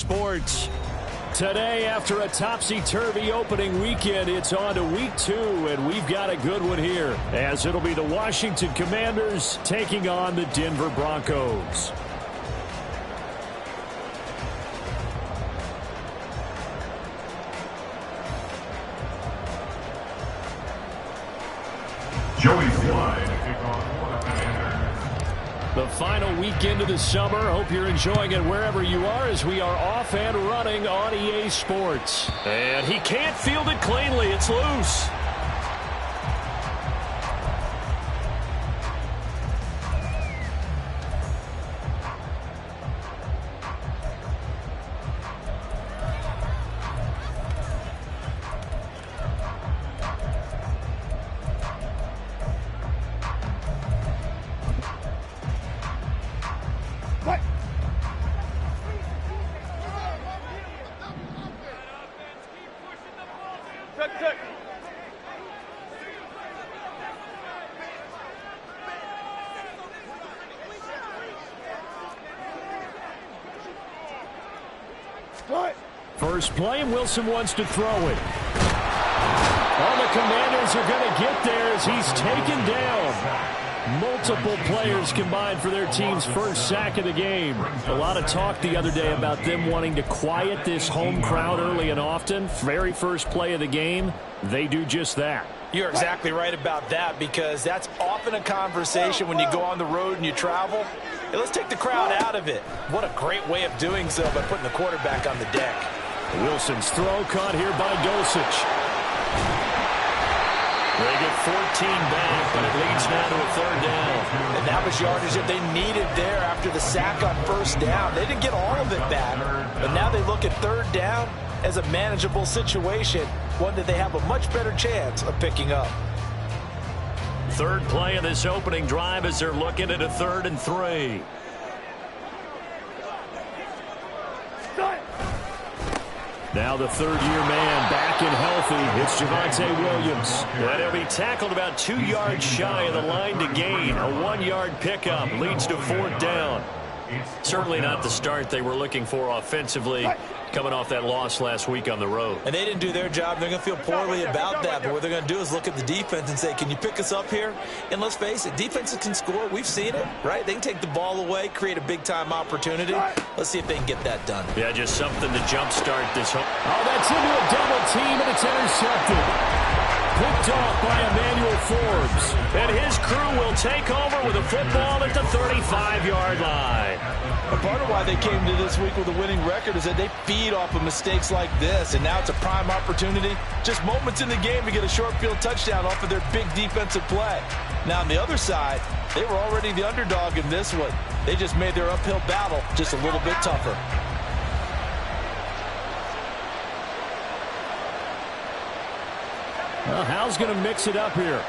Sports. Today, after a topsy-turvy opening weekend, it's on to week 2, and we've got a good one here, as it'll be the Washington Commanders taking on the Denver Broncos. Joey Slide. The final weekend of the summer. Hope you're enjoying it wherever you are as we are off and running on EA Sports. And he can't field it cleanly. It's loose. First play, and Wilson wants to throw it. Oh, the Commanders are going to get there as he's taken down. Multiple players combined for their team's first sack of the game. A lot of talk the other day about them wanting to quiet this home crowd early and often. Very first play of the game, they do just that. You're exactly right about that, because that's often a conversation when you go on the road and you travel. Hey, let's take the crowd out of it. What a great way of doing so by putting the quarterback on the deck. Wilson's throw caught here by Dulcich. They get 14 back, but it leads now to a third down. And that was yardage that they needed there after the sack on first down. They didn't get all of it back, but now they look at third down as a manageable situation, one that they have a much better chance of picking up. Third play of this opening drive as they're looking at a 3rd and 3. Now the third-year man back and healthy. It's Javonte Williams. And he'll be tackled about 2 yards shy of the line to gain. A 1-yard pickup leads to 4th down. Certainly not the start they were looking for offensively, coming off that loss last week on the road. And they didn't do their job. They're going to feel poorly about that. But what they're going to do is look at the defense and say, can you pick us up here? And let's face it, defenses can score. We've seen it, right? They can take the ball away, create a big-time opportunity. Let's see if they can get that done. Yeah, just something to jumpstart this home. Oh, that's into a double team, and it's intercepted. Picked off by Emmanuel Forbes. And his crew will take over with a football at the 35-yard line. And part of why they came to this week with a winning record is that they feed off of mistakes like this. And now it's a prime opportunity. Just moments in the game to get a short field touchdown off of their big defensive play. Now on the other side, they were already the underdog in this one. They just made their uphill battle just a little bit tougher. Well, Hal's going to mix it up here.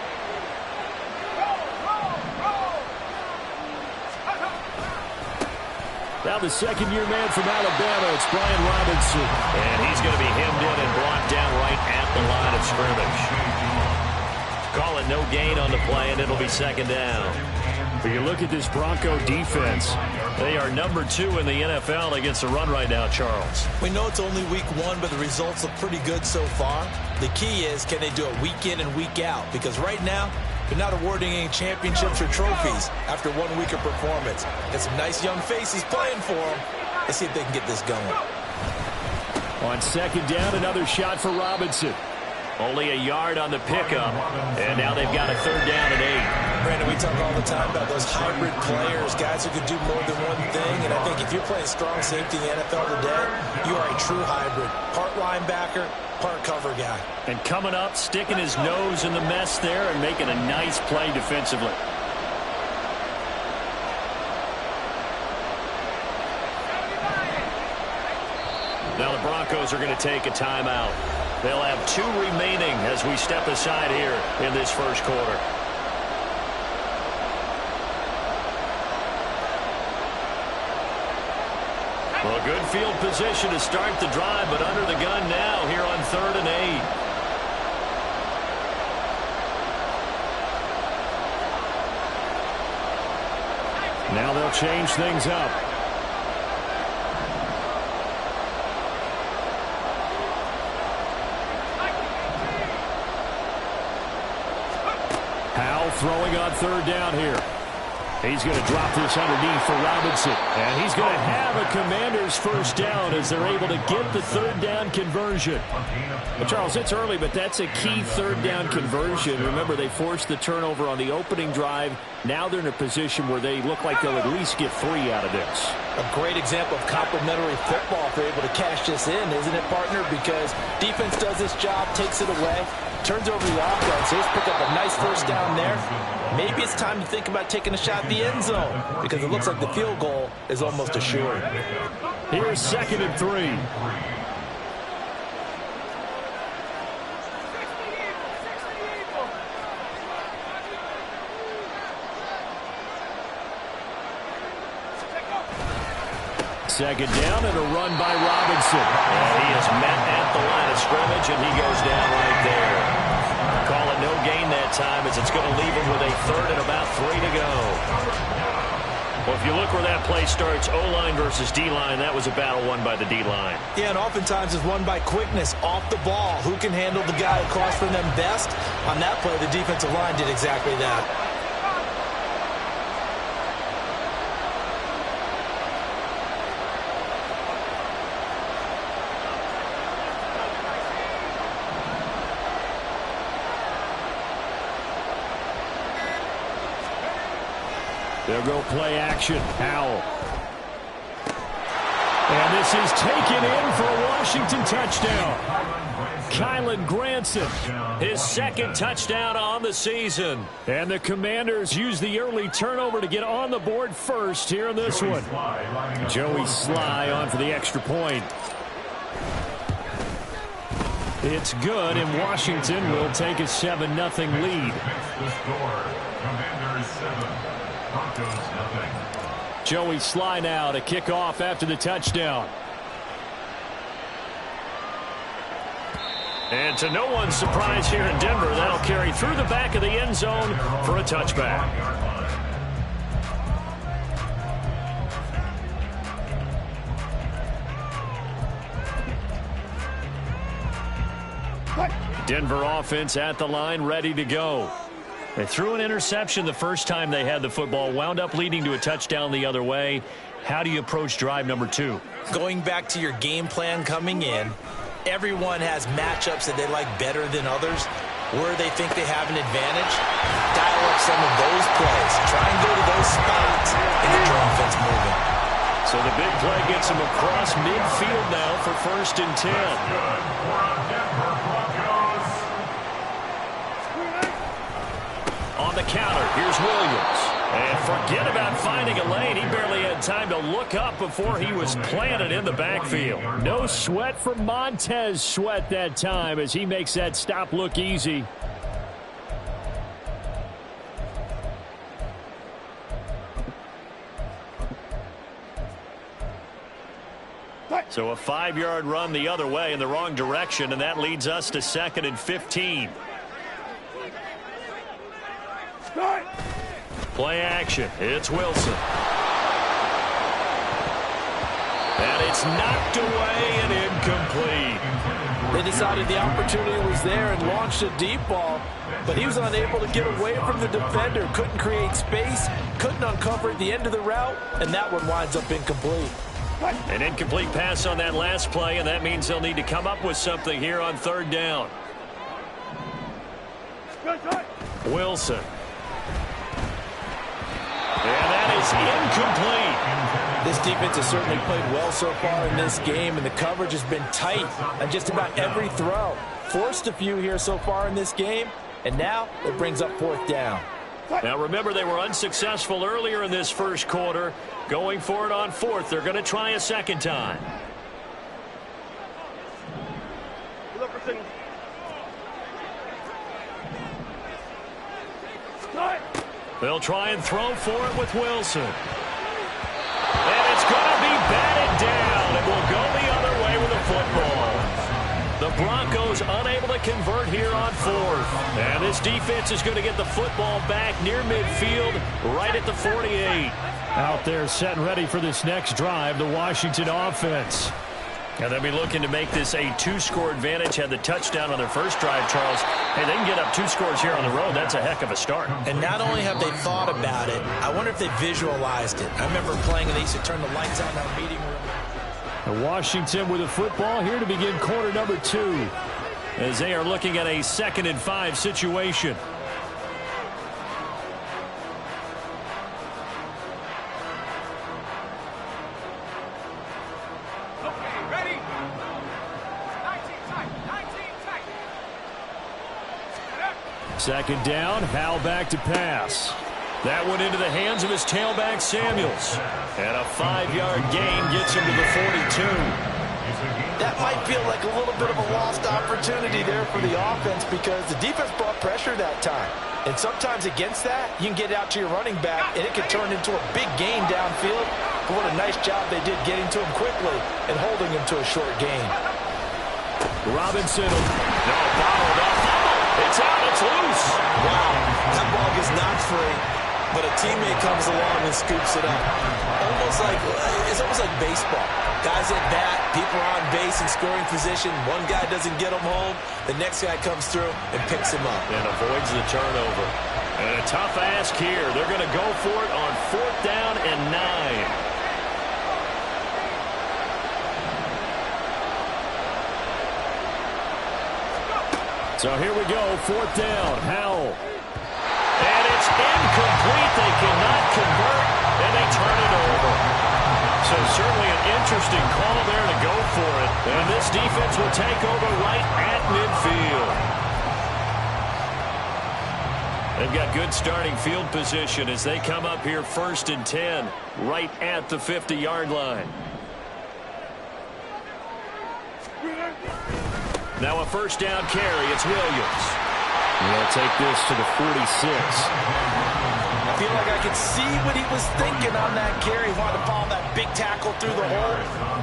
Now the second-year man from Alabama, it's Brian Robinson. And he's going to be hemmed in and brought down right at the line of scrimmage. Call it no gain on the play, and it'll be 2nd down. But you look at this Bronco defense. They are number 2 in the NFL against the run right now, Charles. We know it's only week 1, but the results look pretty good so far. The key is, can they do it week in and week out? Because right now, they're not awarding any championships or trophies after 1 week of performance. Got some nice young faces playing for them. Let's see if they can get this going. On 2nd down, another shot for Robinson. Only a yard on the pickup, and now they've got a 3rd down and 8. Brandon, we talk all the time about those hybrid players, guys who can do more than one thing, and I think if you're playing strong safety in the NFL today, you are a true hybrid. Part linebacker, part cover guy. And coming up, sticking his nose in the mess there and making a nice play defensively. Now the Broncos are going to take a timeout. They'll have 2 remaining as we step aside here in this first quarter. Well, good field position to start the drive, but under the gun now here on 3rd and 8. Now they'll change things up. throwing on third down here. He's going to drop this underneath for Robinson. And he's going to have a Commanders first down as they're able to get the third down conversion. Well, Charles, it's early, but that's a key third down conversion. Remember, they forced the turnover on the opening drive. Now they're in a position where they look like they'll at least get 3 out of this. A great example of complementary football if they're able to cash this in, isn't it, partner? Because defense does this job, takes it away, turns over the offense. They just pick up a nice first down there. Maybe it's time to think about taking a shot at the end zone because it looks like the field goal is almost assured. Here's 2nd and 3. Second down and a run by Robinson. And he is met at the line of scrimmage, and he goes down right there. Call it no gain that time as it's going to leave him with a 3rd and about 3 to go. Well, if you look where that play starts, O-line versus D-line, that was a battle won by the D-line. Yeah, and oftentimes it's won by quickness off the ball. Who can handle the guy across from them best? On that play, the defensive line did exactly that. They'll go play action. Howell. And this is taken in for a Washington touchdown. Kylan Granson, his 2nd touchdown on the season. And the Commanders use the early turnover to get on the board first here in this one. Joey Sly on for the extra point. It's good, and Washington will take a 7-0 lead. Commanders 7, Broncos 0. Joey Sly now to kick off after the touchdown. And to no one's surprise here in Denver, that'll carry through the back of the end zone for a touchback. Denver offense at the line, ready to go. They threw an interception the first time they had the football, wound up leading to a touchdown the other way. How do you approach drive number 2? Going back to your game plan coming in, everyone has matchups that they like better than others. Where they think they have an advantage, dial up some of those plays. Try and go to those spots and get your offense moving. So the big play gets him across midfield now for 1st and 10. On the counter, here's Williams. And forget about finding a lane. He barely had time to look up before he was planted in the backfield. No sweat for Montez Sweat that time as he makes that stop look easy. So a 5-yard run the other way in the wrong direction, and that leads us to 2nd and 15. Play action. It's Wilson. And it's knocked away and incomplete. They decided the opportunity was there and launched a deep ball, but he was unable to get away from the defender. Couldn't create space, couldn't uncover at the end of the route, and that one winds up incomplete. An incomplete pass on that last play, and that means they'll need to come up with something here on 3rd down. Wilson. And that is incomplete. This defense has certainly played well so far in this game, and the coverage has been tight on just about every throw. Forced a few here so far in this game, and now it brings up 4th down. Now remember, they were unsuccessful earlier in this first quarter. Going for it on 4th. They're going to try a 2nd time. They'll try and throw for it with Wilson. And it's going to be batted down. It will go the other way with the football. The Broncos unable to convert here on 4th. And this defense is going to get the football back near midfield, right at the 48. Out there set and ready for this next drive, the Washington offense. And they'll be looking to make this a 2-score advantage. Had the touchdown on their first drive, Charles. Hey, they can get up 2 scores here on the road. That's a heck of a start. And not only have they thought about it, I wonder if they visualized it. I remember playing and they used to turn the lights out in our meeting room. And Washington with the football here to begin quarter number 2. As they are looking at a 2nd and 5 situation. Second down, Howell back to pass. That went into the hands of his tailback, Samuels. And a 5-yard gain gets him to the 42. That might feel like a little bit of a lost opportunity there for the offense because the defense brought pressure that time. And sometimes against that, you can get out to your running back, and it could turn into a big gain downfield. But what a nice job they did getting to him quickly and holding him to a short gain. Robinson, bottled up. It's out, it's loose. Wow, that ball gets knocked free, but a teammate comes along and scoops it up. It's almost like baseball. Guys at bat, people are on base in scoring position. One guy doesn't get him home. The next guy comes through and picks him up. And avoids the turnover. And a tough ask here. They're going to go for it on 4th down and 9. So here we go, 4th down, Howell. And it's incomplete. They cannot convert, and they turn it over. So certainly an interesting call there to go for it. And this defense will take over right at midfield. They've got good starting field position as they come up here 1st and 10, right at the 50-yard line. Now a 1st down carry. It's Williams. They'll take this to the 46. I feel like I could see what he was thinking on that carry. He wanted to follow that big tackle through the hole.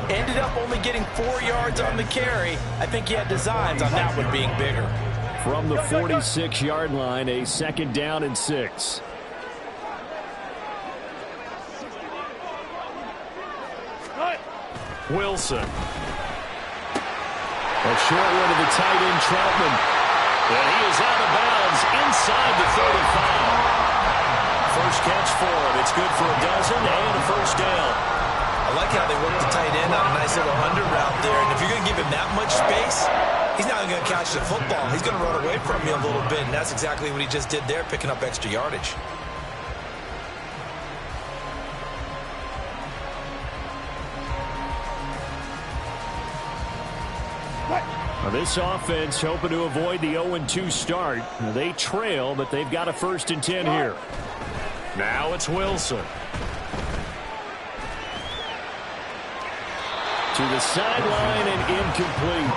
Ended up only getting 4 yards on the carry. I think he had designs on that one being bigger. From the 46-yard line, a 2nd down and 6. Wilson. A short one to the tight end, Troutman. And he is out of bounds inside the 35. First catch for him. It's good for a dozen and a 1st down. I like how they work the tight end on a nice little under route there. And if you're going to give him that much space, he's not going to catch the football. He's going to run away from you a little bit. And that's exactly what he just did there, picking up extra yardage. This offense hoping to avoid the 0-2 start. They trail, but they've got a 1st and 10 here. Now it's Wilson. To the sideline and incomplete.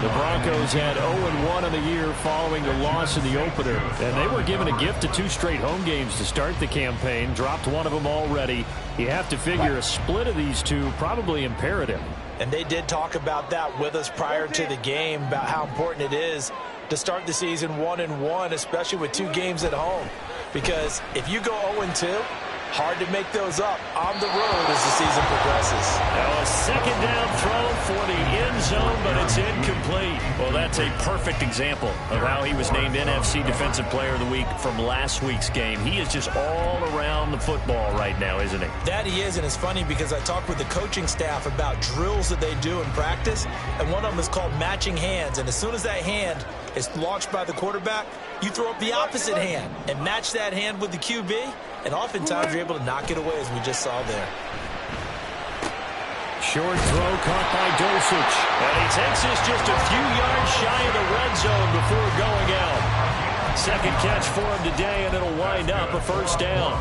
The Broncos had 0-1 on the year following the loss in the opener. And they were given a gift of 2 straight home games to start the campaign. Dropped one of them already. You have to figure a split of these 2 probably imperative. And they did talk about that with us prior to the game, about how important it is to start the season 1-1, especially with 2 games at home. Because if you go 0-2, hard to make those up on the road as the season progresses. Now a 2nd down throw for the end zone, but it's incomplete. Well, that's a perfect example of how he was named NFC Defensive Player of the Week from last week's game. He is just all around the football right now, isn't he? That he is, and it's funny because I talked with the coaching staff about drills that they do in practice, and one of them is called matching hands. And as soon as that hand is launched by the quarterback, you throw up the opposite hand and match that hand with the QB, and oftentimes you're able to knock it away, as we just saw there. Short throw caught by Dulcich. And he takes this just a few yards shy of the red zone before going out. 2nd catch for him today, and it'll wind up a 1st down.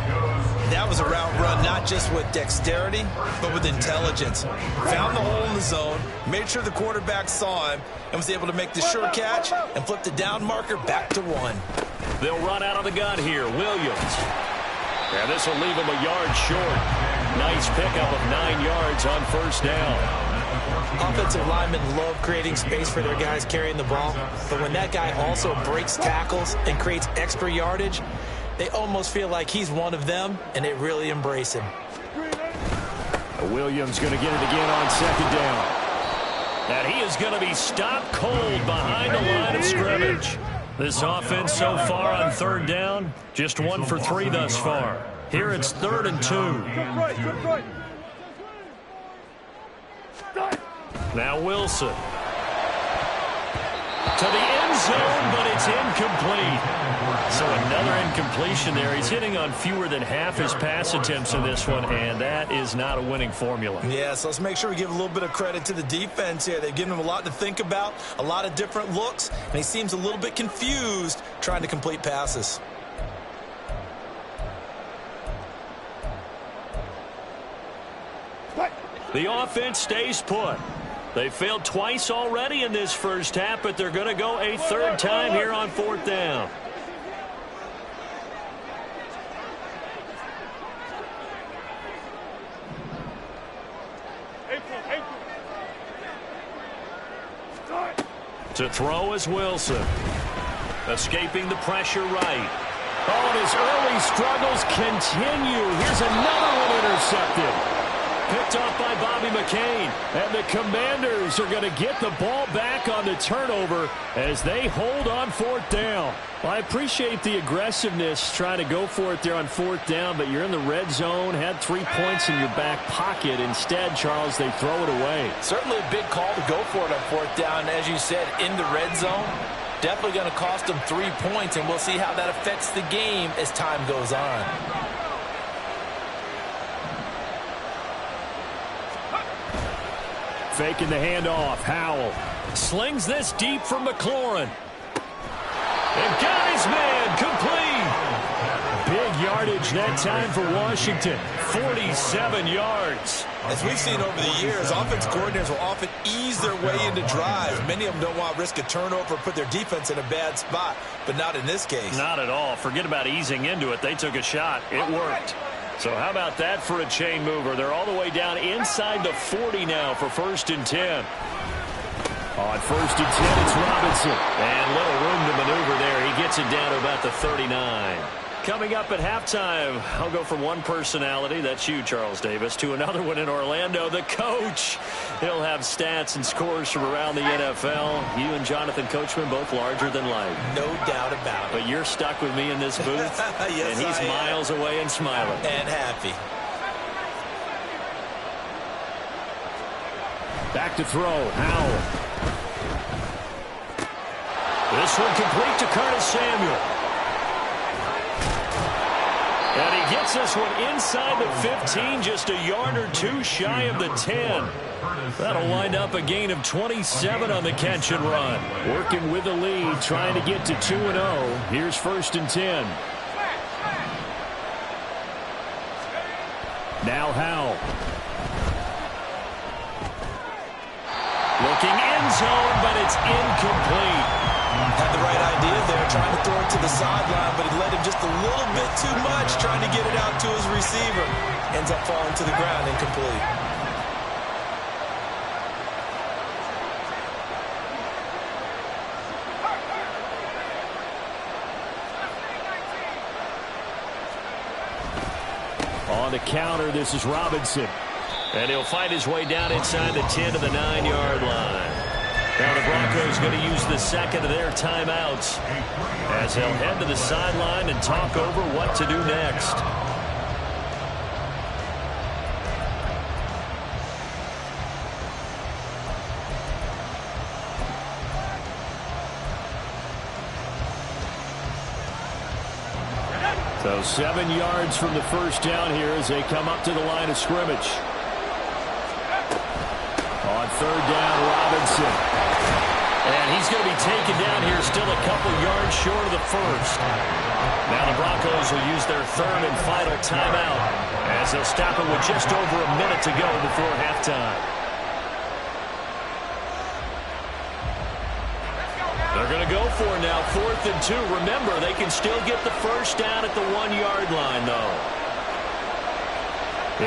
That was a route run not just with dexterity, but with intelligence. Found the hole in the zone, made sure the quarterback saw him, and was able to make the sure catch and flip the down marker back to 1. They'll run out of the gun here. Williams. And this will leave him a yard short. Nice pickup of 9 yards on 1st down. Offensive linemen love creating space for their guys carrying the ball, but when that guy also breaks tackles and creates extra yardage, they almost feel like he's one of them, and they really embrace him. Williams going to get it again on 2nd down. And he is going to be stopped cold behind the line of scrimmage. This offense so far on third down, just 1 for 3 thus far. Here it's 3rd and 2. Now Wilson. To the end zone, but it's incomplete. So another incompletion there. He's hitting on fewer than half his pass attempts in this one, and that is not a winning formula. Yeah, so let's make sure we give a little bit of credit to the defense here. They've given him a lot to think about, a lot of different looks, and he seems a little bit confused trying to complete passes. The offense stays put. They failed twice already in this first half, but they're going to go a 3rd time here on 4th down. To throw is Wilson. Escaping the pressure right. Oh, and his early struggles continue. Here's another one intercepted. Picked off by Bobby McCain. And the Commanders are going to get the ball back on the turnover as they hold on 4th down. Well, I appreciate the aggressiveness trying to go for it there on 4th down, but you're in the red zone, had 3 points in your back pocket. Instead, Charles, they throw it away. Certainly a big call to go for it on 4th down. As you said, in the red zone, definitely going to cost them 3 points, and we'll see how that affects the game as time goes on. Faking the handoff. Howell slings this deep from McLaurin. And got his man complete. Big yardage that time for Washington. 47 yards. As we've seen over the years, offense coordinators will often ease their way into drives. Many of them don't want to risk a turnover or put their defense in a bad spot, but not in this case. Not at all. Forget about easing into it. They took a shot. It worked. So how about that for a chain mover? They're all the way down inside the 40 now for 1st and 10. On 1st and 10, it's Robinson. And little room to maneuver there. He gets it down to about the 39. Coming up at halftime, I'll go from one personality, that's you, Charles Davis, to another one in Orlando, the coach. He'll have stats and scores from around the NFL. You and Jonathan Coachman both larger than life. No doubt about it. But you're stuck with me in this booth, yes, and he's miles away and smiling. And happy. Back to throw, Howell. This one complete to Curtis Samuel. And he gets this one inside the 15, just a yard or two shy of the 10. That'll wind up a gain of 27 on the catch and run. Working with the lead, trying to get to 2-0. Here's 1st and 10. Now Howell. Looking end zone, but it's incomplete. Had the right idea there, trying to throw it to the sideline, but he led him just a little bit too much, trying to get it out to his receiver. Ends up falling to the ground, incomplete. On the counter, this is Robinson. And he'll fight his way down inside the 10 to the 9-yard line. Now the Broncos going to use the second of their timeouts as they'll head to the sideline and talk over what to do next. So 7 yards from the first down here as they come up to the line of scrimmage. On 3rd down, Robinson. And he's going to be taken down here still a couple yards short of the first. Now the Broncos will use their 3rd and final timeout as they'll stop it with just over a minute to go before halftime. They're going to go for it now, 4th and 2. Remember, they can still get the first down at the 1-yard line, though.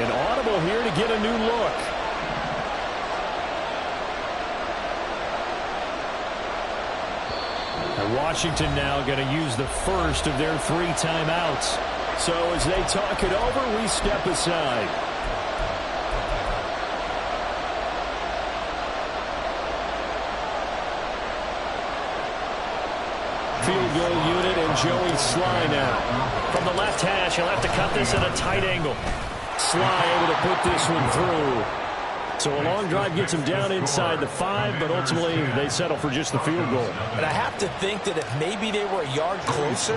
An audible here to get a new look. And Washington now going to use the first of their 3 timeouts. So as they talk it over, we step aside. field goal unit, and Joey Sly now. From the left hash, he'll have to cut this at a tight angle. Sly able to put this one through. So a long drive gets them down inside the 5, but ultimately they settle for just the field goal. And I have to think that if maybe they were a yard closer,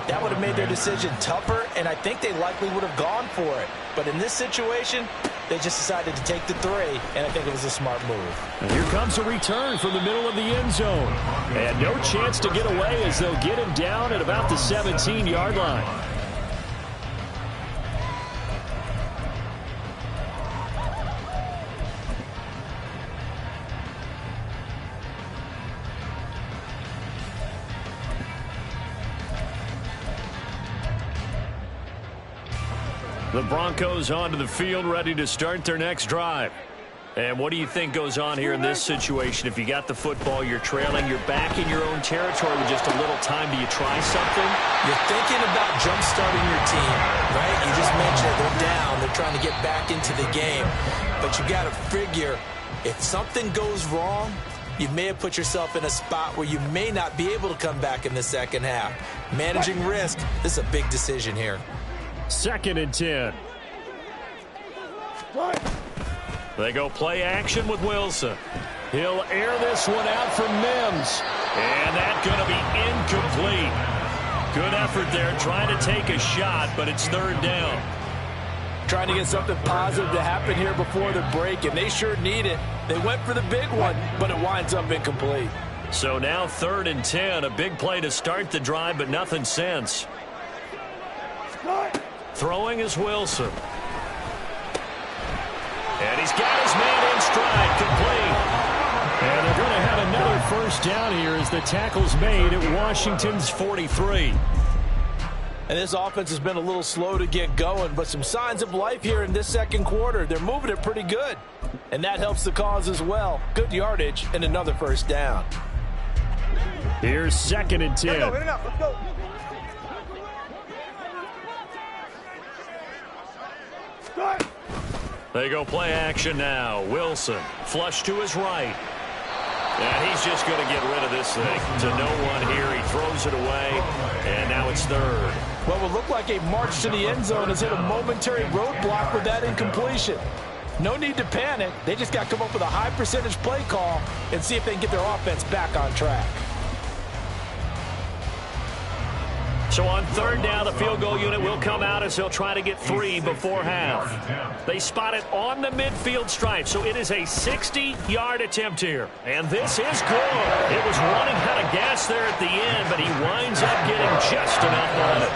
that would have made their decision tougher, and I think they likely would have gone for it. But in this situation, they just decided to take the 3, and I think it was a smart move. And here comes a return from the middle of the end zone. And no chance to get away as they'll get him down at about the 17-yard line. The Broncos onto the field, ready to start their next drive. And what do you think goes on here in this situation? If you got the football, you're trailing, you're back in your own territory with just a little time. Do you try something? You're thinking about jump-starting your team, right? You just mentioned they're down. They're trying to get back into the game. But you got to figure, if something goes wrong, you may have put yourself in a spot where you may not be able to come back in the second half. Managing risk, this is a big decision here. 2nd and 10. They go play action with Wilson. He'll air this one out from Mims. And that's going to be incomplete. Good effort there, trying to take a shot, but it's 3rd down. Trying to get something positive to happen here before the break, and they sure need it. They went for the big one, but it winds up incomplete. So now 3rd and 10, a big play to start the drive, but nothing since. Throwing is Wilson. And he's got his man in stride, complete. And they're going to have another 1st down here as the tackle's made at Washington's 43. And this offense has been a little slow to get going, but some signs of life here in this 2nd quarter. They're moving it pretty good, and that helps the cause as well. Good yardage and another 1st down. Here's 2nd and 10. Let's go. They go play action now. Wilson, flush to his right. And he's just going to get rid of this thing. To no one here. He throws it away, and now it's 3rd. What would look like a march to the end zone has hit a momentary roadblock with that incompletion. No need to panic. They just got to come up with a high percentage play call and see if they can get their offense back on track. So on 3rd down, the field goal unit will come out as they'll try to get 3 before half. They spot it on the midfield stripe, so it is a 60-yard attempt here. And this is good. It was running out of gas there at the end, but he winds up getting just enough on it.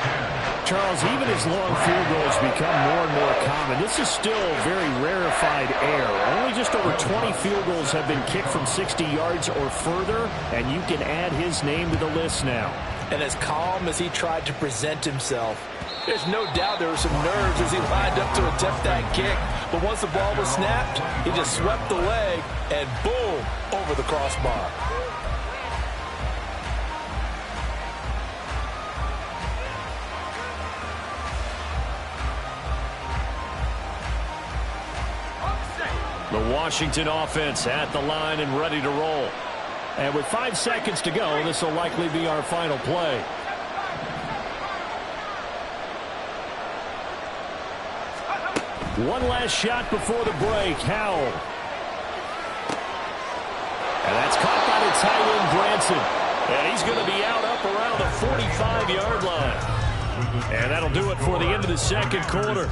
Charles, even as long field goals become more and more common, this is still very rarefied air. Only just over 20 field goals have been kicked from 60 yards or further, and you can add his name to the list now. And as calm as he tried to present himself, there's no doubt there were some nerves as he lined up to attempt that kick. But once the ball was snapped, he just swept the leg and boom, over the crossbar. The Washington offense at the line and ready to roll. And with 5 seconds to go, this will likely be our final play. One last shot before the break. Howell. And that's caught by the tight end, Branson. And he's going to be out up around the 45-yard line. And that'll do it for the end of the 2nd quarter.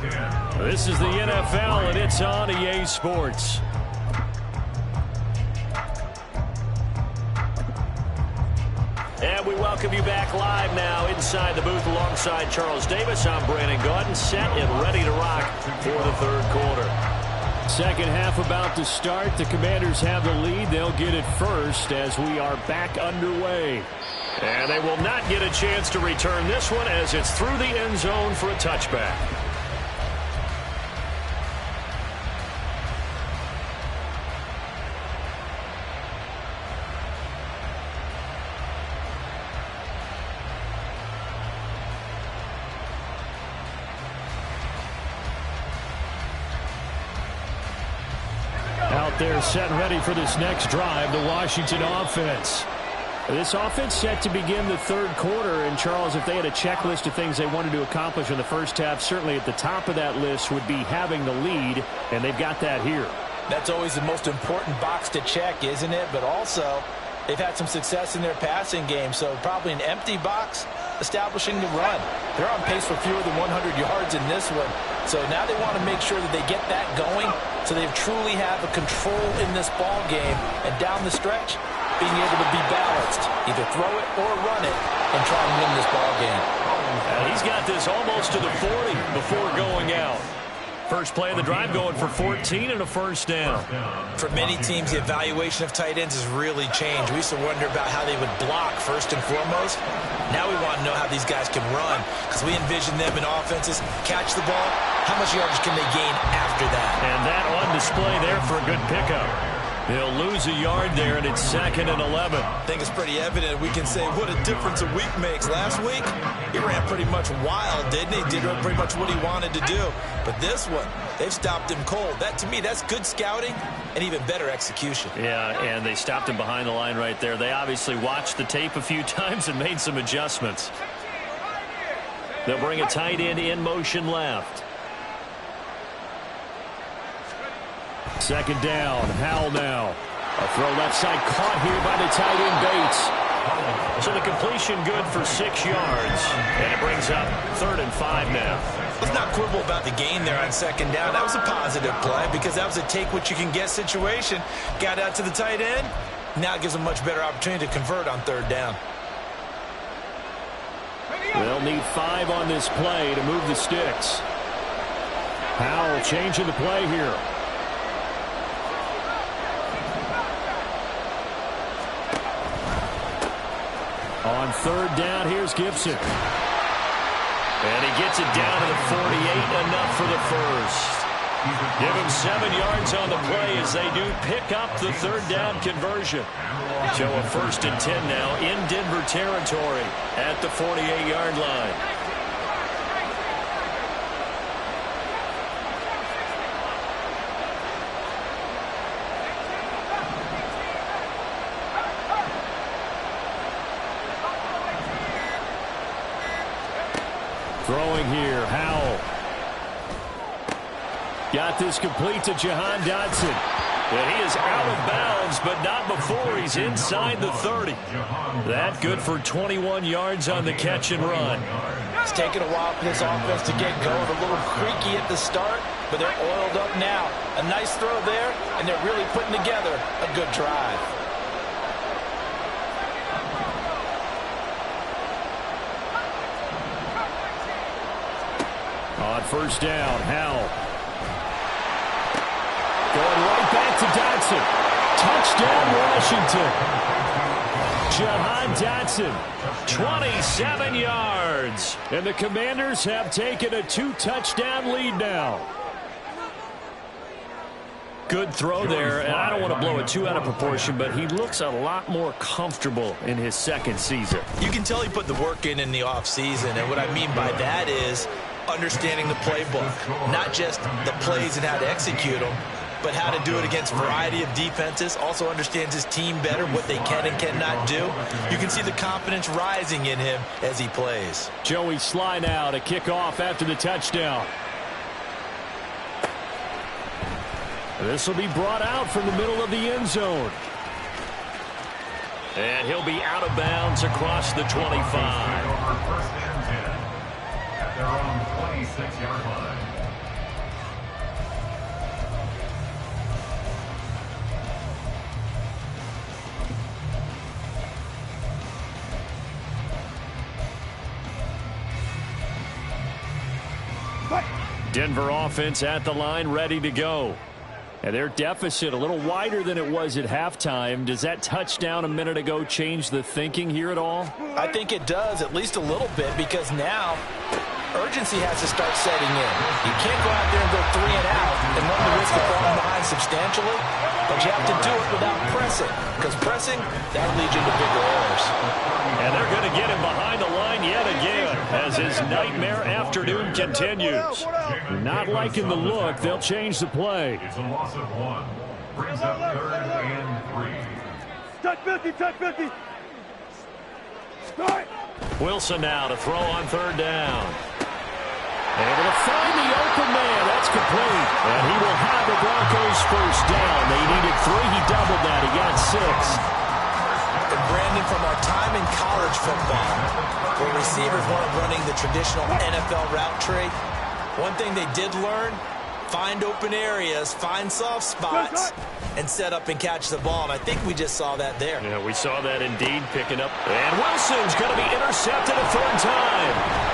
This is the NFL, and it's on EA Sports. And we welcome you back live now inside the booth alongside Charles Davis. I'm Brandon Gaudin, set and ready to rock for the 3rd quarter. 2nd half about to start. The Commanders have the lead. They'll get it first as we are back underway. And they will not get a chance to return this one as it's through the end zone for a touchback. Out there set ready for this next drive, the Washington offense. This offense set to begin the third quarter. And, Charles, if they had a checklist of things they wanted to accomplish in the first half, certainly at the top of that list would be having the lead, and they've got that here. That's always the most important box to check, isn't it? But also, they've had some success in their passing game, so probably an empty box establishing the run. They're on pace for fewer than 100 yards in this one. So now they want to make sure that they get that going so they truly have a control in this ball game. And down the stretch, being able to be balanced, either throw it or run it, and try and win this ball game. He's got this almost to the 40 before going out. First play of the drive going for 14 and a first down. For many teams, the evaluation of tight ends has really changed. We used to wonder about how they would block first and foremost. Now we want to know how these guys can run, because we envision them in offenses catch the ball. How much yardage can they gain after that? And that on display there for a good pickup. They'll lose a yard there, and it's 2nd and 11. I think it's pretty evident. We can say what a difference a week makes. Last week, he ran pretty much wild, didn't he? Did pretty much what he wanted to do. But this one, they've stopped him cold. That, to me, that's good scouting and even better execution. Yeah, and they stopped him behind the line right there. They obviously watched the tape a few times and made some adjustments. They'll bring a tight end in motion left. Second down, Howell now. A throw left side caught here by the tight end Bates. So the completion good for 6 yards, and it brings up 3rd and 5 now. Let's not quibble about the gain there on second down. That was a positive play because that was a take-what-you-can-get situation. Got out to the tight end. Now it gives them a much better opportunity to convert on 3rd down. They'll need 5 on this play to move the sticks. Howell changing the play here. On 3rd down, here's Gibson. And he gets it down to the 48, enough for the first. Give him 7 yards on the play as they do pick up the 3rd down conversion. So a 1st and 10 now in Denver territory at the 48-yard line. Throwing here, Howell. Got this complete to Jahan Dotson. And he is out of bounds, but not before he's inside the 30. That good for 21 yards on the catch and run. It's taken a while for this offense to get going. A little creaky at the start, but they're oiled up now. A nice throw there, and they're really putting together a good drive. On 1st down, Howell. Going right back to Dotson. Touchdown, Washington. Jahan Dotson, 27 yards. And the Commanders have taken a 2-touchdown lead now. Good throw there, and I don't want to blow it too out of proportion, but he looks a lot more comfortable in his 2nd season. You can tell he put the work in the offseason, and what I mean by that is understanding the playbook, not just the plays and how to execute them, but how to do it against a variety of defenses. Also understands his team better, what they can and cannot do. You can see the confidence rising in him as he plays. Joey Sly now to kick off after the touchdown. This will be brought out from the middle of the end zone. And he'll be out of bounds across the 25. First and 10 at their own 26-yard line. Denver offense at the line, ready to go. And their deficit a little wider than it was at halftime. Does that touchdown a minute ago change the thinking here at all? I think it does, at least a little bit, because now urgency has to start setting in. You can't go out there and go 3 and out and run the risk of falling behind substantially, but you have to do it without pressing, because pressing, that leads you to bigger errors. And they're going to get him behind the line yet again as his nightmare afternoon continues. Not liking the look. They'll change the play. It's a loss of 1. Brings up 3rd and 3. Touch 50, touch 50. Wilson now to throw on third down. Able to find the open man. That's complete. And he will have the Broncos first down. They needed 3. He doubled that. He got 6. And Brandon, from our time in college football, where receivers weren't running the traditional NFL route tree, one thing they did learn, find open areas, find soft spots, and set up and catch the ball. And I think we just saw that there. Yeah, we saw that indeed picking up. And Wilson's going to be intercepted a third time.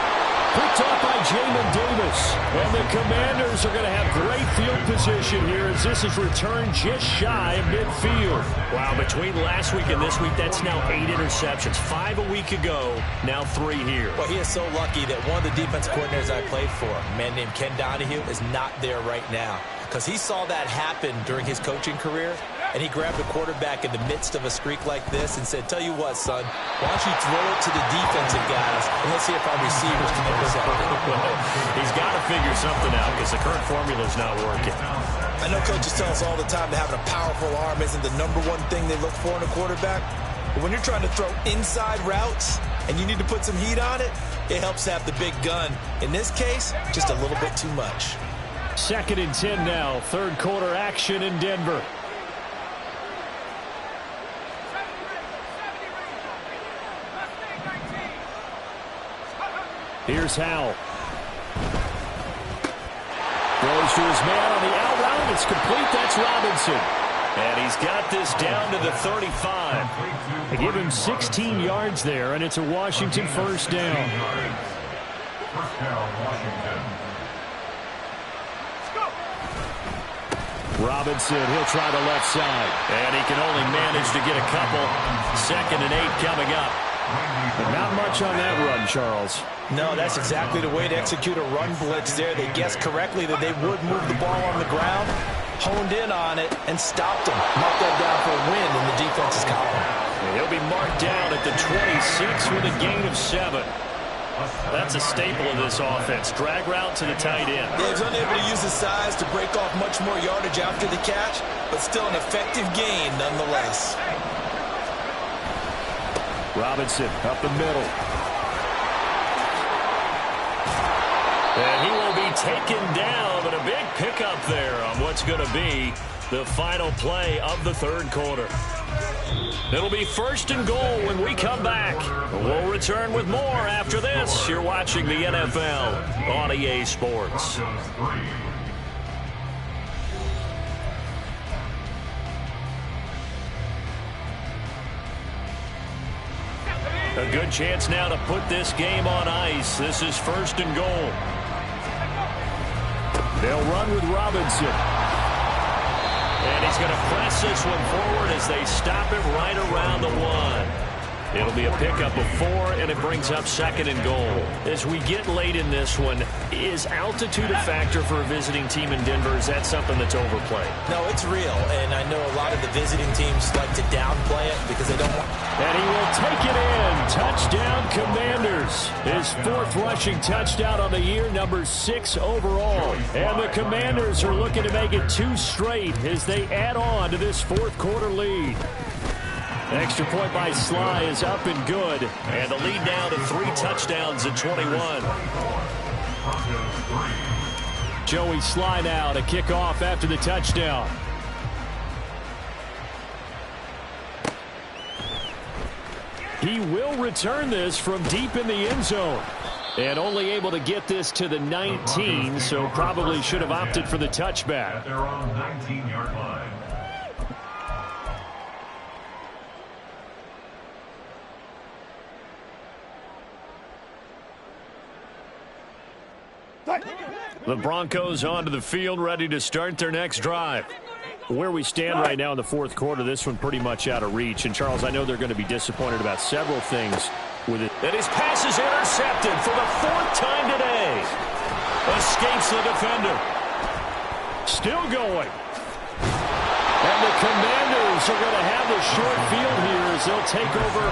Picked up by Jamin Davis. And the Commanders are going to have great field position here as this is returned just shy of midfield. Wow, between last week and this week, that's now 8 interceptions. 5 a week ago, now 3 here. Well, he is so lucky that one of the defense coordinators I played for, a man named Ken Donahue, is not there right now. Because he saw that happen during his coaching career, and he grabbed the quarterback in the midst of a streak like this and said, tell you what, son, why don't you throw it to the defensive guys, and let's see if our receivers can intercept it. He's got to figure something out because the current formula is not working. I know coaches tell us all the time that having a powerful arm isn't the #1 thing they look for in a quarterback. But when you're trying to throw inside routes and you need to put some heat on it, it helps have the big gun. In this case, just a little bit too much. 2nd and 10 now. Third quarter action in Denver. Here's Howell. Throws to his man on the out route. It's complete. That's Robinson. And he's got this down to the 35. They give him 16 yards there, and it's a Washington first down. First down, Washington. Robinson, he'll try the left side. And he can only manage to get a couple. 2nd and 8 coming up. But not much on that run, Charles. No, that's exactly the way to execute a run blitz there. They guessed correctly that they would move the ball on the ground, honed in on it, and stopped them. Marked that down for a win in the defense's column. And he'll be marked down at the 26 with a gain of 7. That's a staple of this offense. Drag route to the tight end. Yeah, he's unable to use his size to break off much more yardage after the catch, but still an effective gain nonetheless. Robinson up the middle. And he will be taken down, but a big pickup there on what's going to be the final play of the third quarter. It'll be 1st and goal when we come back. We'll return with more after this. You're watching the NFL on EA Sports. A good chance now to put this game on ice. This is 1st and goal. They'll run with Robinson. And he's going to press this one forward as they stop him right around the 1. It'll be a pickup of 4, and it brings up 2nd and goal. As we get late in this one, is altitude a factor for a visiting team in Denver? Is that something that's overplayed? No, it's real, and I know a lot of the visiting teams like to downplay it because they don't want... And he will take it in. Touchdown, Commanders. His 4th rushing touchdown on the year, number 6 overall. And the Commanders are looking to make it 2 straight as they add on to this 4th quarter lead. Extra point by Sly is up and good. And the lead now to 3 touchdowns at 21. Joey Sly now to kick off after the touchdown. He will return this from deep in the end zone. And only able to get this to the 19, so probably should have opted for the touchback. At their own 19-yard line. The Broncos onto the field, ready to start their next drive. Where we stand right now in the 4th quarter, this one pretty much out of reach. And, Charles, I know they're going to be disappointed about several things with it. And his pass is intercepted for the 4th time today. Escapes the defender. Still going. And the Commanders are going to have the short field here as they'll take over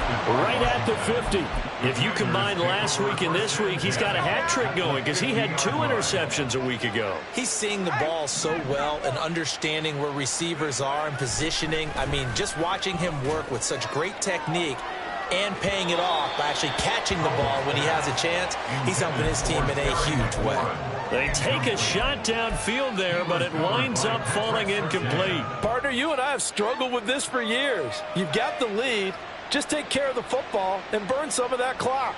right at the 50. If you combine last week and this week, he's got a hat trick going because he had 2 interceptions a week ago. He's seeing the ball so well and understanding where receivers are and positioning. I mean, just watching him work with such great technique, and paying it off by actually catching the ball when he has a chance. He's helping his team in a huge way. They take a shot downfield there, but it winds up falling incomplete. Partner, you and I have struggled with this for years. You've got the lead. Just take care of the football and burn some of that clock.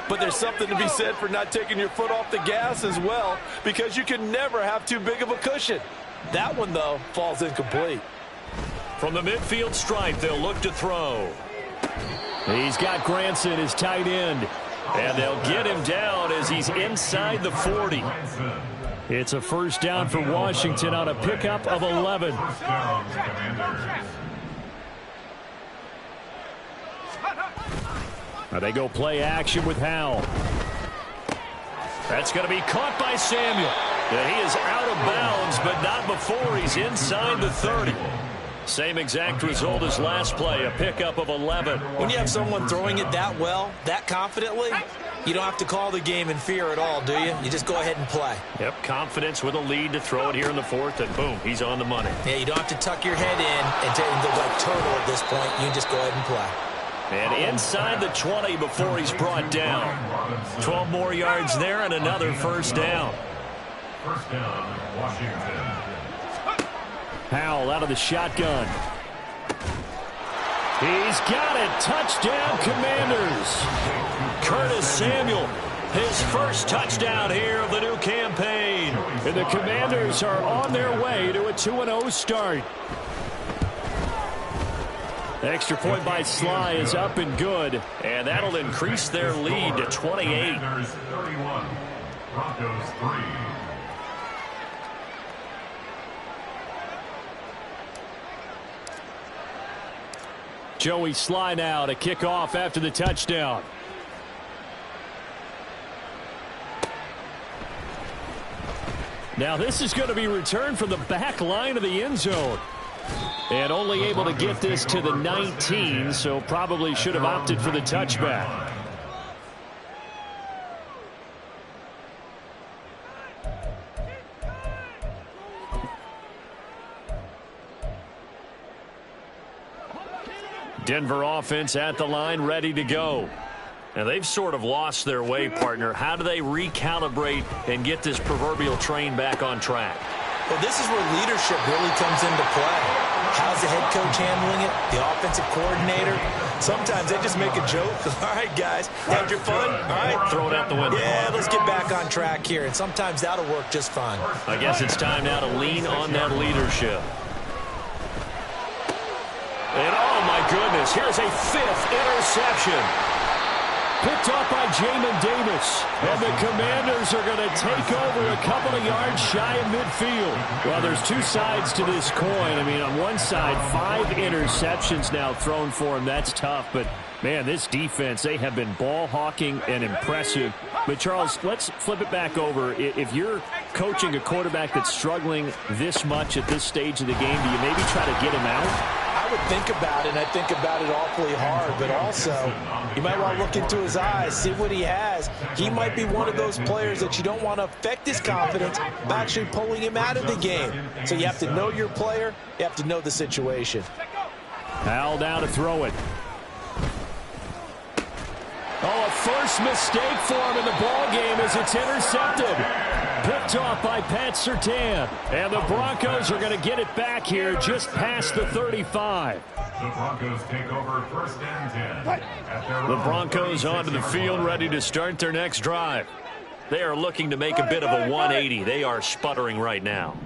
But there's something to be said for not taking your foot off the gas as well, because you can never have too big of a cushion. That one, though, falls incomplete. From the midfield stripe, they'll look to throw. He's got Granson, his tight end. And they'll get him down as he's inside the 40. It's a first down for Washington on a pickup of 11. Now they go play action with Howell. That's going to be caught by Samuel. He is out of bounds, but not before he's inside the 30. Same exact result as last play, a pickup of 11. When you have someone throwing it that well, that confidently, you don't have to call the game in fear at all, do you? You just go ahead and play. Yep, confidence with a lead to throw it here in the fourth, and boom, he's on the money. Yeah, you don't have to tuck your head in and go like turtle at this point. You can just go ahead and play. And inside the 20 before he's brought down. 12 more yards there and another first down. First down, Washington. Howell out of the shotgun. He's got it. Touchdown, Commanders. Curtis Samuel, his first touchdown here of the new campaign. And the Commanders are on their way to a 2-0 start. Extra point by Sly is up and good. And that'll increase their lead to 28. 31, Broncos 3. Joey Sly now to kick off after the touchdown. Now this is going to be returned from the back line of the end zone. And only able to get this to the 19, so probably should have opted for the touchback. Denver offense at the line, ready to go. And they've sort of lost their way, partner. How do they recalibrate and get this proverbial train back on track? Well, this is where leadership really comes into play. How's the head coach handling it? The offensive coordinator? Sometimes they just make a joke. All right, guys, had your fun? All right. Throw it out the window. Yeah, let's get back on track here. And sometimes that'll work just fine. I guess it's time now to lean on that leadership. And oh my goodness, here's a fifth interception. Picked off by Jamin Davis. And the Commanders are going to take over a couple of yards shy of midfield. Well, there's two sides to this coin. I mean, on one side, 5 interceptions now thrown for him. That's tough. But, man, this defense, they have been ball hawking and impressive. But, Charles, let's flip it back over. If you're coaching a quarterback that's struggling this much at this stage of the game, do you maybe try to get him out? I would think about it, and I think about it awfully hard, but also you might want to look into his eyes, see what he has. He might be one of those players that you don't want to affect his confidence by actually pulling him out of the game. So you have to know your player, you have to know the situation. Howell down to throw it. Oh, a first mistake for him in the ball game as it's intercepted. Picked off by Pat Surtain. And the Broncos are going to get it back here just past the 35. The Broncos take over first and 10. The Broncos onto the field, ready to start their next drive. They are looking to make a bit of a 180. They are sputtering right now.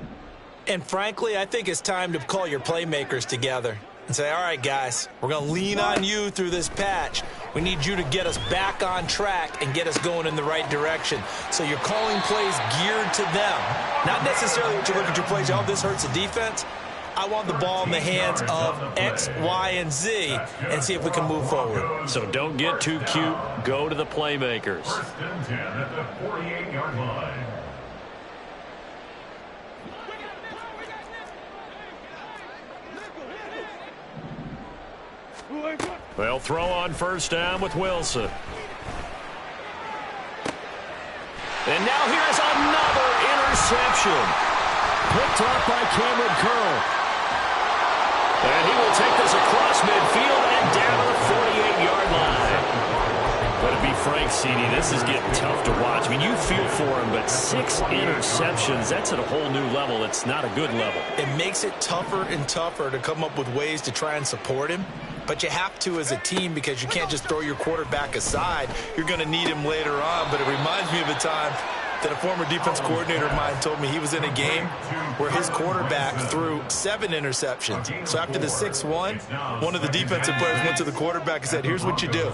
And frankly, I think it's time to call your playmakers together and say, all right, guys, we're going to lean on you through this patch. We need you to get us back on track and get us going in the right direction. So you're calling plays geared to them. Not necessarily what you look at your plays, oh, this hurts the defense. I want the ball in the hands of X, Y, and Z and see if we can move forward. So don't get too cute. Go to the playmakers. First and 10 at the 48-yard line. They'll throw on first down with Wilson. And now here's another interception. Picked off by Cameron Curl. And he will take this across midfield and down to the 48-yard line. this is getting tough to watch. I mean, you feel for him, but 6 interceptions, that's at a whole new level. It's not a good level. It makes it tougher and tougher to come up with ways to try and support him. But you have to as a team because you can't just throw your quarterback aside. You're going to need him later on. But it reminds me of a time that a former defense coordinator of mine told me he was in a game where his quarterback threw 7 interceptions. So after the 6-1, one of the defensive players went to the quarterback and said, here's what you do.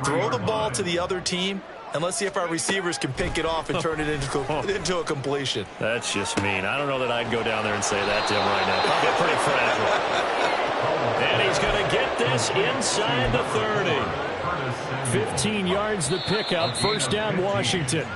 Throw the ball to the other team, and let's see if our receivers can pick it off and turn it into a completion. That's just mean. I don't know that I'd go down there and say that to him right now. Probably pretty fragile. And he's going to get this inside the 30. 15 yards the pickup. First down, Washington.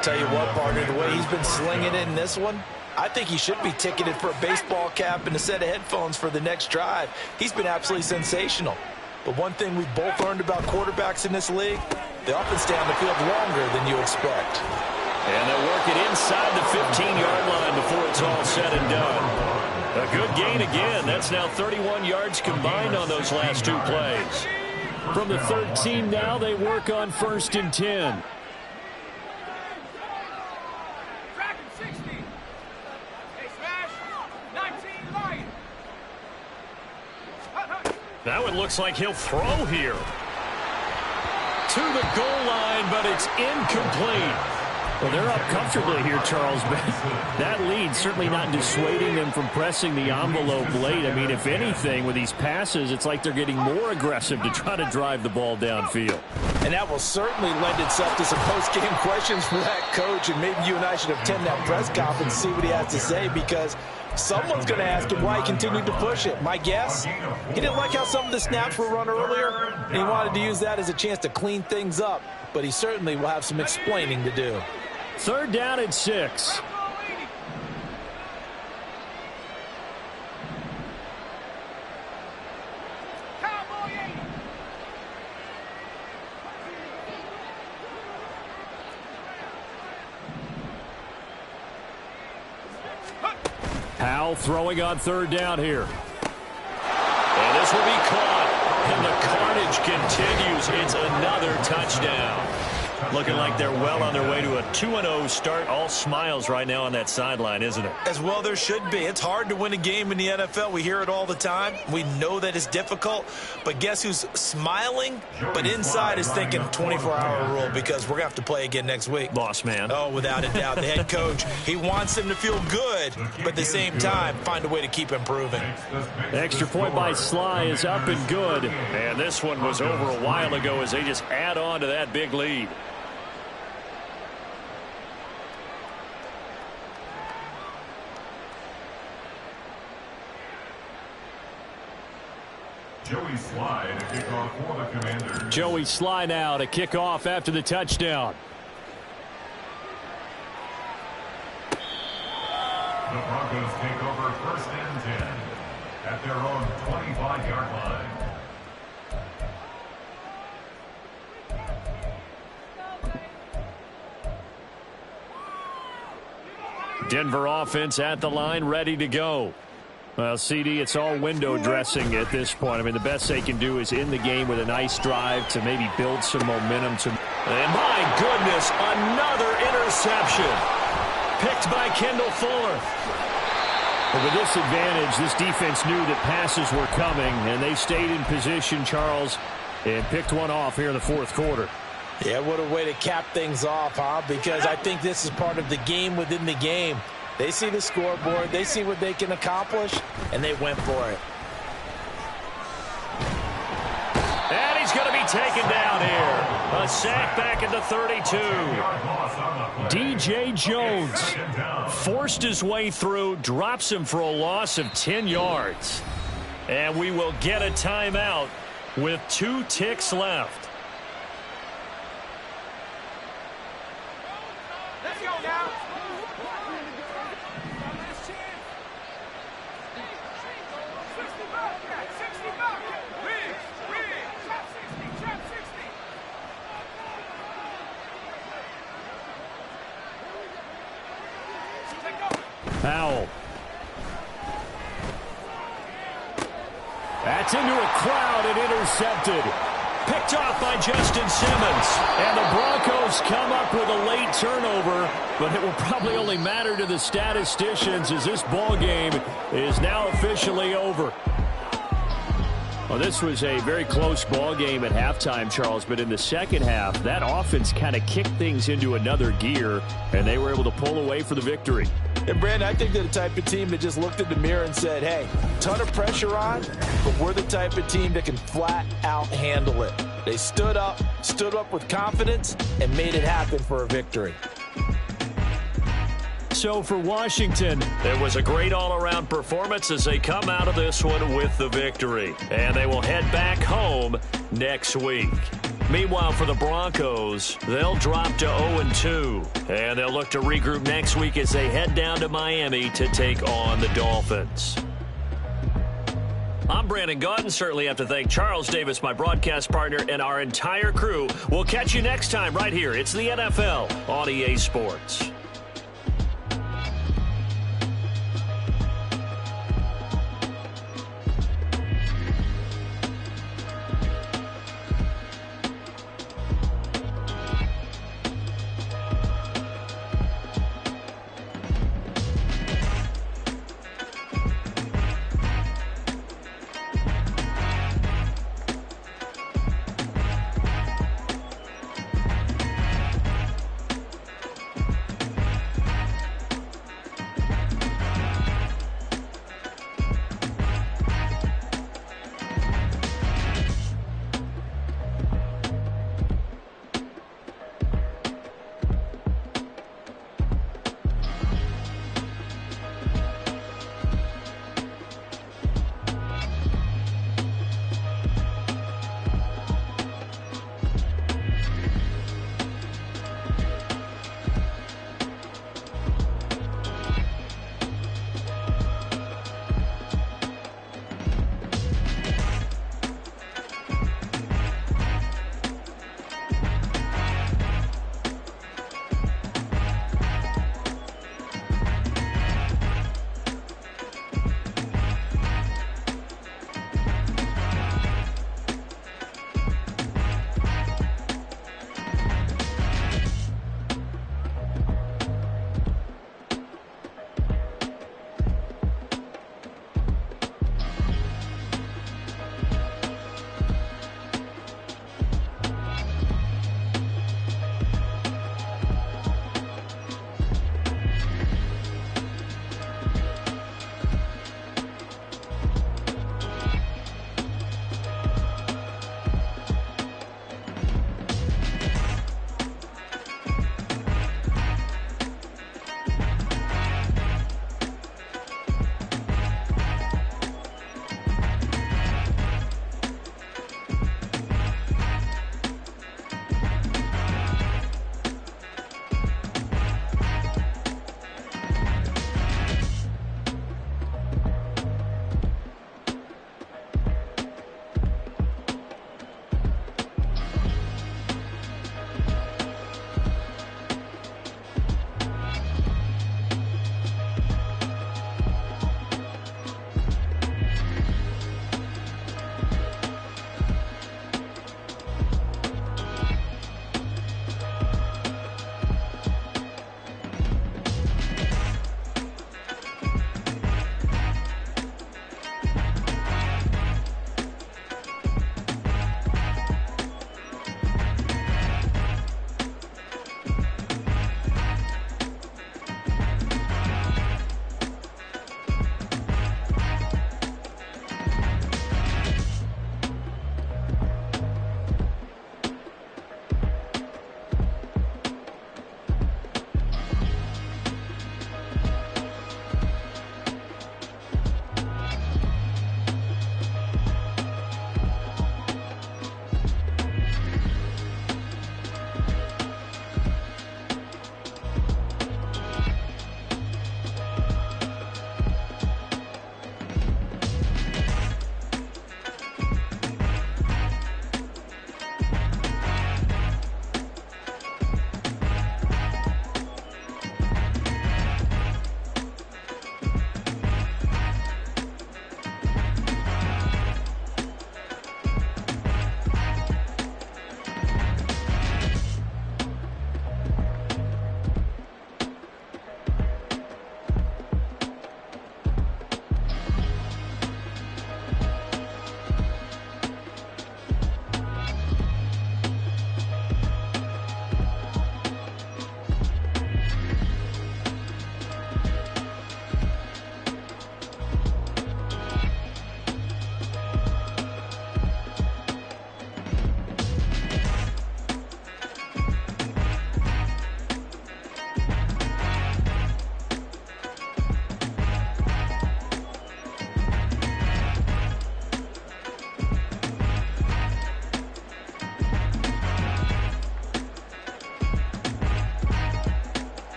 Tell you what, partner, the way he's been slinging it in this one, I think he should be ticketed for a baseball cap and a set of headphones for the next drive. He's been absolutely sensational. But one thing we've both learned about quarterbacks in this league, they often stay on the field longer than you expect. And they'll work it inside the 15-yard line before it's all said and done. A good gain again. That's now 31 yards combined on those last 2 plays. From the 13 now, they work on 1st and 10. Now it looks like he'll throw here. To the goal line, but it's incomplete. Well, they're up comfortably here, Charles, but that lead certainly not dissuading them from pressing the envelope late. I mean, if anything, with these passes, it's like they're getting more aggressive to try to drive the ball downfield. And that will certainly lend itself to some post-game questions for that coach, and maybe you and I should attend that press conference and see what he has to say, because someone's going to ask him why he continued to push it. My guess, he didn't like how some of the snaps were run earlier, and he wanted to use that as a chance to clean things up, but he certainly will have some explaining to do. 3rd down and 6. Powell throwing on 3rd down here. And this will be caught. And the carnage continues. It's another touchdown. Looking like they're well on their way to a 2-0 start. All smiles right now on that sideline, isn't it? As well there should be. It's hard to win a game in the NFL. We hear it all the time. We know that it's difficult. But guess who's smiling? But inside is thinking 24-hour rule, because we're going to have to play again next week. Boss man. Oh, without a doubt. The head coach, he wants them to feel good, but at the same time, find a way to keep improving. The extra point by Sly is up and good. And this one was over a while ago as they just add on to that big lead. Joey Sly to kick off for the Commanders. Joey Sly now to kick off after the touchdown. The Broncos take over 1st and 10 at their own 25-yard line. Denver offense at the line, ready to go. Well, CD, it's all window dressing at this point. I mean, the best they can do is in the game with a nice drive to maybe build some momentum. And my goodness, another interception. Picked by Kendall Fuller. But with this advantage, this defense knew that passes were coming, and they stayed in position, Charles, and picked one off here in the 4th quarter. Yeah, what a way to cap things off, huh? Because I think this is part of the game within the game. They see the scoreboard, they see what they can accomplish, and they went for it. And he's going to be taken down here. A sack back at the 32. DJ Jones Forced his way through, drops him for a loss of 10 yards. And we will get a timeout with 2 ticks left. Powell. That's into a crowd and intercepted. Picked off by Justin Simmons. And the Broncos come up with a late turnover, but it will probably only matter to the statisticians as this ball game is now officially over. Well, this was a very close ball game at halftime, Charles, but in the second half, that offense kind of kicked things into another gear, and they were able to pull away for the victory. And, Brandon, I think they're the type of team that just looked in the mirror and said, hey, ton of pressure on, but we're the type of team that can flat out handle it. They stood up with confidence, and made it happen for a victory. So for Washington, it was a great all-around performance as they come out of this one with the victory. And they will head back home next week. Meanwhile, for the Broncos, they'll drop to 0-2. And they'll look to regroup next week as they head down to Miami to take on the Dolphins. I'm Brandon Gaudin. Certainly have to thank Charles Davis, my broadcast partner, and our entire crew. We'll catch you next time right here. It's the NFL on EA Sports.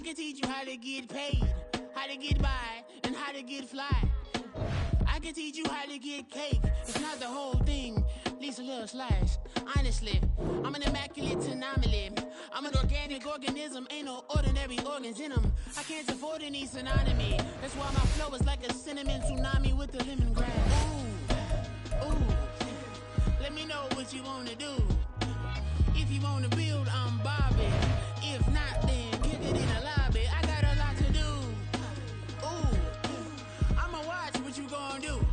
I can teach you how to get paid, how to get by, and how to get fly. I can teach you how to get cake. It's not the whole thing, at least a little slice. Honestly, I'm an immaculate anomaly. I'm an organic organism, ain't no ordinary organs in them. I can't afford any synonymy. That's why my flow is like a cinnamon tsunami with the lemongrass. Ooh, ooh. Let me know what you wanna do. If you wanna build, I'm Bobby. If not, then kick it in the lobby. I got a lot to do. Ooh, I'ma watch what you gonna do.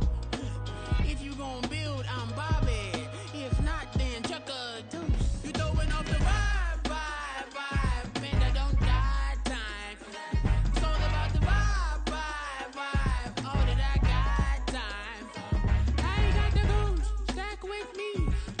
If you gonna build, I'm Bobby. If not, then chuck a deuce. You throwing off the vibe, vibe, vibe. Man, I don't got time. It's all about the vibe, vibe, vibe. All that I got time. I ain't got the goose. Stack with me.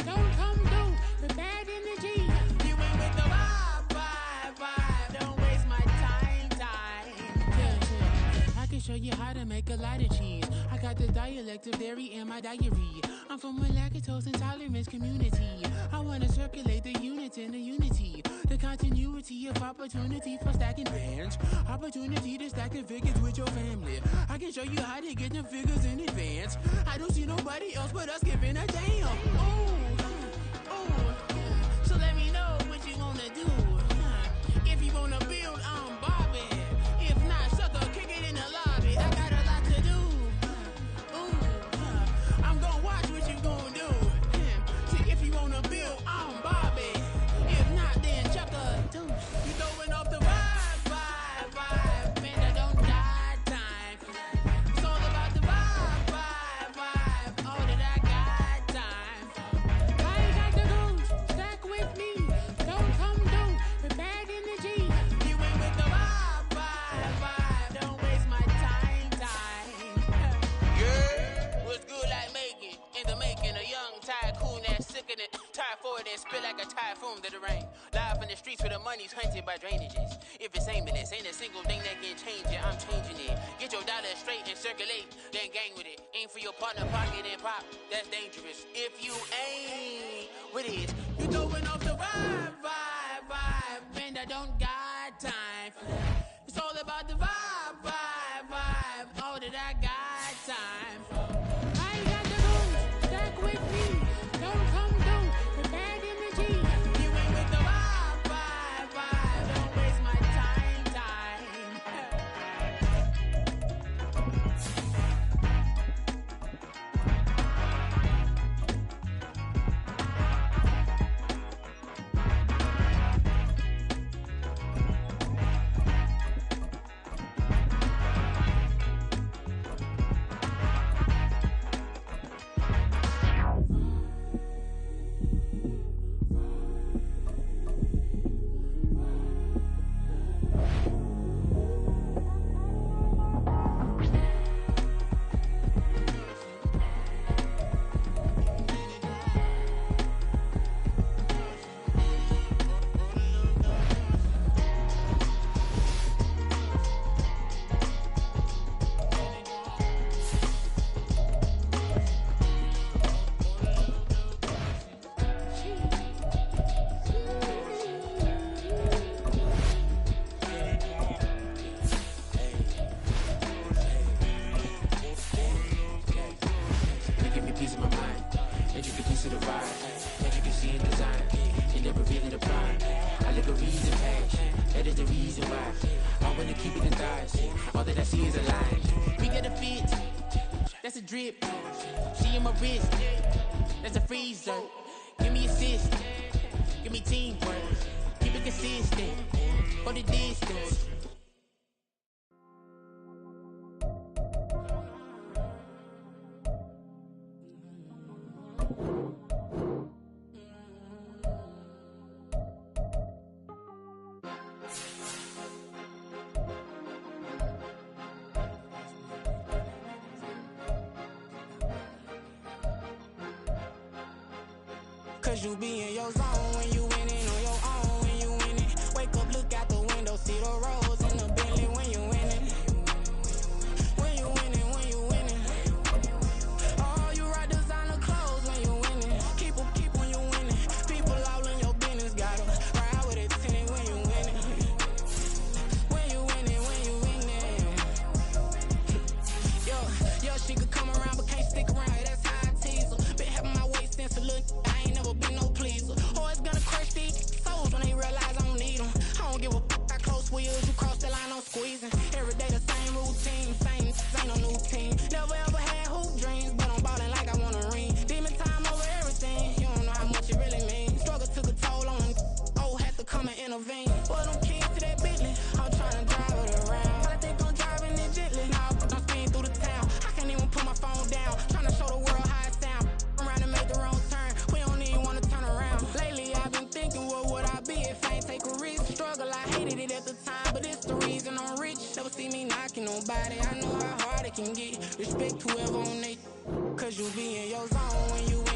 Don't come through with bad energy. You ain't with the vibe, vibe, vibe. Don't waste my time, time. Yeah. I can show you how to make a lot of cheese. I got the dialect of dairy in my diary. I'm from a lactose intolerance community. I wanna circulate the units and the unity. The continuity of opportunity for stacking bands. Opportunity to stack the figures with your family. I can show you how to get the figures in advance. I don't see nobody else but us giving a damn. Ooh, ooh. So let me know what you wanna do. If you wanna build, I'm Bobby. If not, sucker, kick it in the lobby. I got a lot to do. Ooh, I'm gonna watch what you gonna do. See, if you wanna build, I'm Bobby. If not, then chuck a deuce. You throwing off the vibe, vibe, vibe. Man, I don't got time. It's all about the vibe, vibe, vibe. All that I got time. I ain't got the goose. Stack with me. Don't come through with bad energy. You ain't with the vibe, vibe, vibe. Don't waste my time, time. Yeah, what's good like making? In the making, a young tycoon that's sickening. Tire forward and spit like a typhoon to the rain. Live in the streets where the money's hunted by drainages. If it's aimless, ain't a single thing that can change it. I'm changing it. Get your dollar straight and circulate, then gang with it. Aim for your partner, pocket and pop. That's dangerous. If you ain't with it, you throwing off the vibe, vibe, vibe. Man, I don't got time. It's all about the vibe, vibe, vibe. All that I got time. I ain't got the goose. Stack with me. Don't come through with bad energy. You ain't with the vibe, vibe, vibe. Don't waste my time, time. That's a drip. She in my wrist. That's a freezer. Give me assist. Give me teamwork. Keep it consistent. For the distance. Cause you be in your zone when you winning on your own when you winning. Wake up, look out the window, see the roads in the Bentley when you winning. When you winning, when you winning. Oh, you ride designer clothes when you winning. Keep when you winning. People all in your business, gotta ride with it tinted when you winning. When asking nobody. I know how hard it can get. Respect whoever on they, cause you be in your zone when you